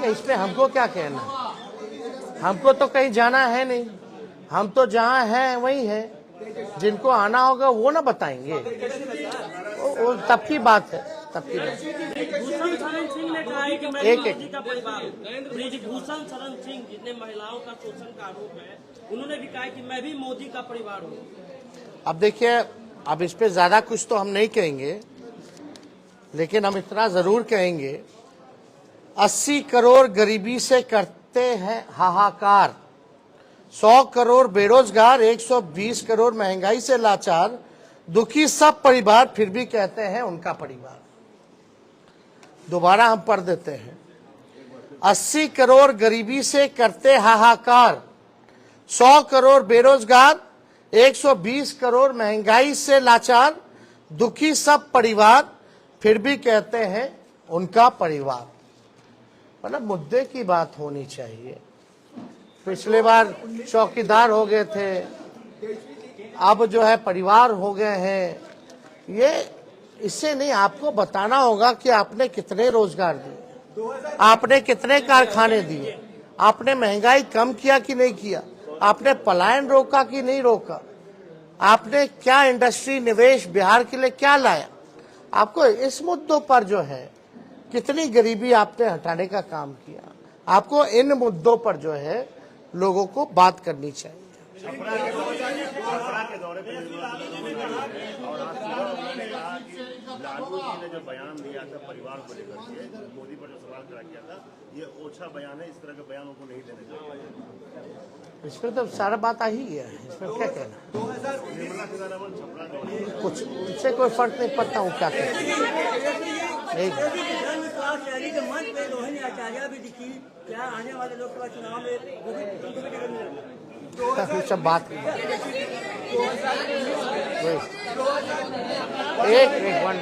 इसमें हमको क्या कहना, हमको तो कहीं जाना है नहीं, हम तो जहाँ हैं वही है, जिनको आना होगा वो ना बताएंगे, वो तब की बात है, तब की बात। भूषण शरण सिंह ने कहा है कि मैं एक मोदी का परिवार हूँ। भूषण शरण सिंह जितने महिलाओं का शोषण का आरोप है, उन्होंने भी कहा कि मैं भी मोदी का परिवार हूँ। अब देखिए, अब इस पे ज्यादा कुछ तो हम नहीं कहेंगे, लेकिन हम इतना जरूर कहेंगे, 80 करोड़ गरीबी से करते हैं हाहाकार, 100 करोड़ बेरोजगार, 120 करोड़ महंगाई से लाचार, दुखी सब परिवार, फिर भी कहते हैं उनका परिवार। दोबारा हम पढ़ देते हैं, 80 करोड़ गरीबी से करते हाहाकार, 100 करोड़ बेरोजगार, 120 करोड़ महंगाई से लाचार, दुखी सब परिवार, फिर भी कहते हैं उनका परिवार। मतलब मुद्दे की बात होनी चाहिए। पिछले बार चौकीदार हो गए थे, अब जो है परिवार हो गए हैं। ये इससे नहीं, आपको बताना होगा कि आपने कितने रोजगार दिए, आपने कितने कारखाने दिए, आपने महंगाई कम किया कि नहीं किया, आपने पलायन रोका कि नहीं रोका, आपने क्या इंडस्ट्री निवेश बिहार के लिए क्या लाया। आपको इस मुद्दों पर जो है कितनी गरीबी आपने हटाने का काम किया, आपको इन मुद्दों पर जो है लोगों को बात करनी चाहिए। लालू जी ने जो बयान दिया था परिवार को लेकर के, मोदी पर जो सवाल खड़ा किया था, ये ओछा बयान है, इस तरह के बयानों को नहीं देने चाहिए। इसमें तो सारा बात आ ही गया है, इसमें क्या कहना। कुछ उससे कोई फर्क नहीं पड़ता हूँ क्या कहना। सब बात एक वन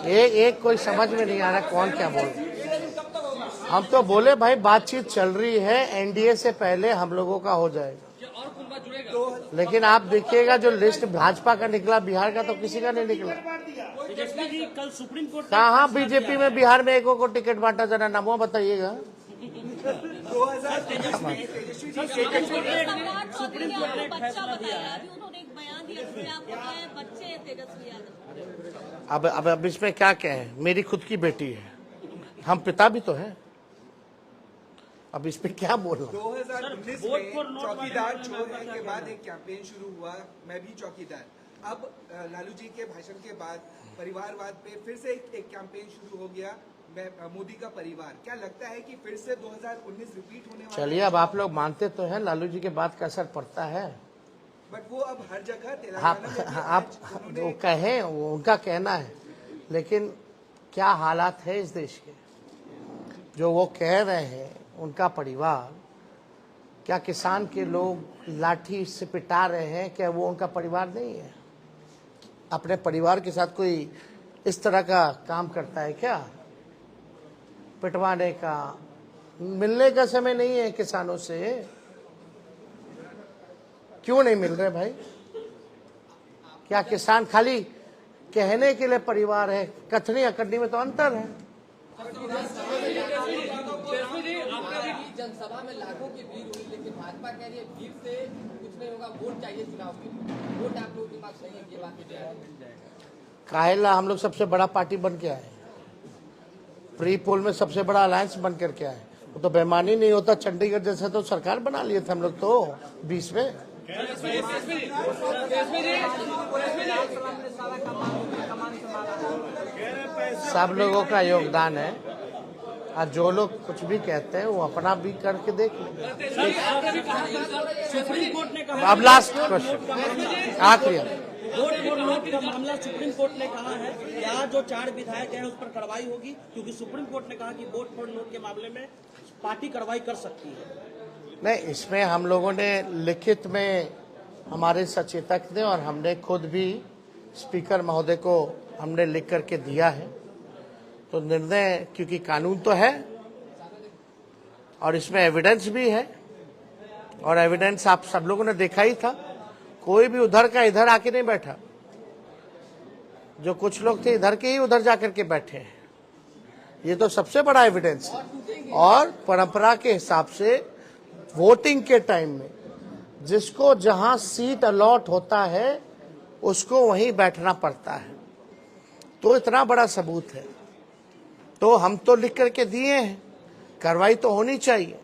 एक कोई समझ में नहीं आ रहा कौन क्या बोल। हम तो बोले भाई बातचीत चल रही है, एनडीए से पहले हम लोगों का हो जाएगा, लेकिन आप देखिएगा जो लिस्ट भाजपा का निकला, बिहार का तो किसी का नहीं निकला। कल सुप्रीम कोर्ट कहाँ बीजेपी में बिहार में एकों को टिकट बांटा, जरा नामों बताइएगा। अब इसमें क्या कहें, मेरी खुद की बेटी है, हम पिता भी तो हैं, अब इस पे क्या बोलना। 2019 में चौकीदार छोड़ने के बाद एक कैंपेन शुरू हुआ, मैं भी चौकीदार। अब लालू जी के भाषण के बाद परिवारवाद पे फिर से एक कैंपेन शुरू हो गया, मैं मोदी का परिवार। क्या लगता है कि फिर से 2019 रिपीट होने वाला है? चलिए, अब आप लोग मानते तो हैं लालू जी के बात का असर पड़ता है, बट वो अब हर जगह तेलंगाना आप वो कहें, वो उनका कहना है, लेकिन क्या हालात है इस देश के, जो वो कह रहे हैं उनका परिवार, क्या किसान के लोग लाठी से पिटा रहे हैं, क्या वो उनका परिवार नहीं है? अपने परिवार के साथ कोई इस तरह का काम करता है क्या, पिटवाने का? मिलने का समय नहीं है किसानों से, क्यों नहीं मिल रहे भाई? क्या किसान खाली कहने के लिए परिवार है? कथनी अकड़नी में तो अंतर है। जनसभा में लाखों की भीड़ हुई, लेकिन भाजपा कह रही है भीड़ से कुछ नहीं होगा, वोट चाहिए चुनाव के लिए। वोट आप लोगों के पास सही है, ये बात काहेला हम लोग सबसे बड़ा पार्टी बन के आए, प्री पोल में सबसे बड़ा अलायंस बन करके आए। वो तो बेईमानी नहीं होता, चंडीगढ़ जैसे तो सरकार बना लिए थे हम लोग तो 20 में। सब लोगों का योगदान है, और जो लोग कुछ भी कहते हैं वो अपना भी करके देख लेंगे। सुप्रीम कोर्ट ने कहा, अब लास्ट क्वेश्चन, आखिरी। वोट फॉर नोट का मामला सुप्रीम कोर्ट ने कहा है, यहाँ जो 4 विधायक हैं उस पर कार्रवाई होगी, क्योंकि सुप्रीम कोर्ट ने कहा कि वोट फॉर नोट के मामले में पार्टी कार्रवाई कर सकती है। नहीं, इसमें हम लोगों ने लिखित में, हमारे सचेतक ने और हमने खुद भी स्पीकर महोदय को हमने लिख करके दिया है। तो निर्णय, क्योंकि कानून तो है और इसमें एविडेंस भी है, और एविडेंस आप सब लोगों ने देखा ही था, कोई भी उधर का इधर आके नहीं बैठा। जो कुछ लोग थे इधर के ही उधर जाकर के बैठे हैं। ये तो सबसे बड़ा एविडेंस है। और परंपरा के हिसाब से वोटिंग के टाइम में जिसको जहां सीट अलॉट होता है उसको वहीं बैठना पड़ता है। तो इतना बड़ा सबूत है, तो हम तो लिख करके दिए हैं, कार्रवाई तो होनी चाहिए।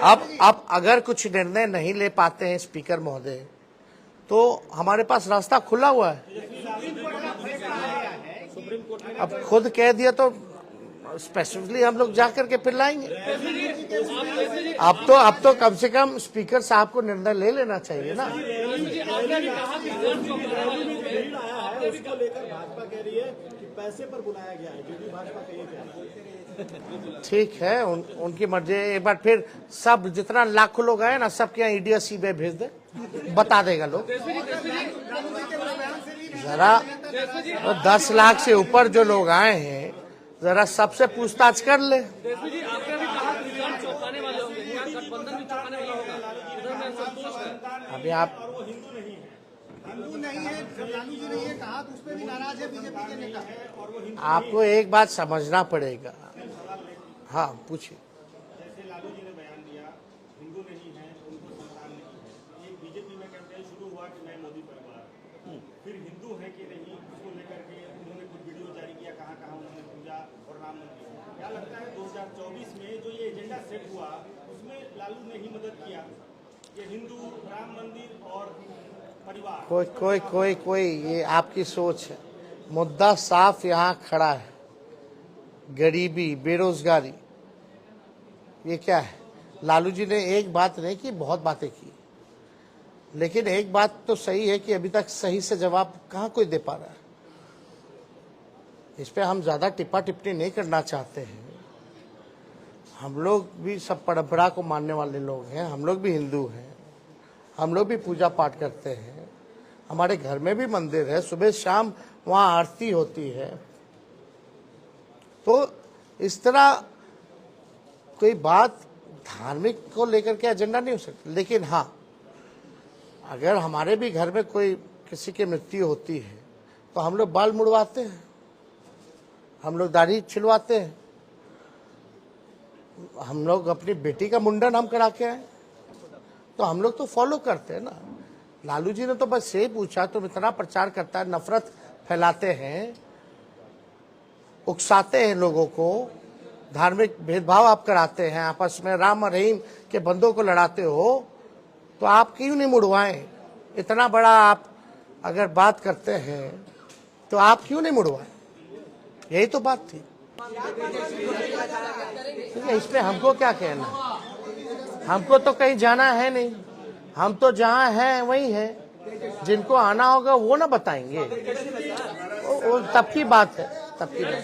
अब अगर कुछ निर्णय नहीं ले पाते हैं स्पीकर महोदय, तो हमारे पास रास्ता खुला हुआ है। अब खुद कह दिया तो स्पेसिफिकली हम लोग जाकर के फिर लाएंगे। अब तो कम से कम स्पीकर साहब को निर्णय ले लेना चाहिए ना। उसको लेकर भाजपा कह रही है कि पैसे पर बुलाया गया है, जो भी भाजपा कही। ठीक है, उनकी मर्जी। एक बार फिर सब जितना लाखों लोग आए ना, सबके यहाँ ईडी सीबीआई भेज दे, बता देगा लोग। जरा 10 लाख से ऊपर जो लोग आए हैं, जरा सबसे पूछताछ कर ले। अभी आप हिंदू नहीं है, जब लालू जी ने ये कहा तो उस पर भी नाराज है बीजेपी के नेता। आपको एक बात समझना पड़ेगा। हाँ, पूछिए। जैसे लालू जी ने बयान दिया, हिंदू नहीं है, उनको संतान नहीं है। एक बीजेपी में कैंपेन शुरू हुआ कि मैं मोदी परिवार, फिर हिंदू है कि नहीं, उसको लेकर के उन्होंने कुछ वीडियो जारी किया, कहाँ कहाँ उन्होंने पूजा और राम मंदिर। क्या लगता है 2024 में जो ये एजेंडा सेट हुआ उसमें लालू ने ही मदद किया, ये हिंदू, राम मंदिर और परिवार। कोई ये आपकी सोच है। मुद्दा साफ यहाँ खड़ा है, गरीबी, बेरोजगारी। ये क्या है? लालू जी ने एक बात नहीं की, बहुत बातें की, लेकिन एक बात तो सही है कि अभी तक सही से जवाब कहाँ कोई दे पा रहा है। इस पे हम ज्यादा टिप्पा टिप्पणी नहीं करना चाहते हैं। हम लोग भी सब परंपरा को मानने वाले लोग हैं, हम लोग भी हिंदू हैं, हम लोग भी पूजा पाठ करते हैं, हमारे घर में भी मंदिर है, सुबह शाम वहाँ आरती होती है। तो इस तरह कोई बात धार्मिक को लेकर के एजेंडा नहीं हो सकती। लेकिन हाँ, अगर हमारे भी घर में कोई किसी की मृत्यु होती है तो हम लोग बाल मुड़वाते हैं, हम लोग दाढ़ी छिलवाते हैं, हम लोग अपनी बेटी का मुंडन हम करा के आए, तो हम लोग तो फॉलो करते हैं ना। लालू जी ने तो बस यही पूछा, तुम इतना प्रचार करता है, नफरत फैलाते हैं, उकसाते हैं लोगों को, धार्मिक भेदभाव आप कराते हैं, आपस में राम और रहीम के बंदों को लड़ाते हो, तो आप क्यों नहीं मुड़वाएं? इतना बड़ा आप अगर बात करते हैं तो आप क्यों नहीं मुड़वाएं? यही तो बात थी। ठीक है, इसमें हमको क्या कहना, हमको तो कहीं जाना है नहीं, हम तो जहाँ हैं वही हैं। जिनको आना होगा वो ना बताएंगे, वो तब की बात है, तब की बात।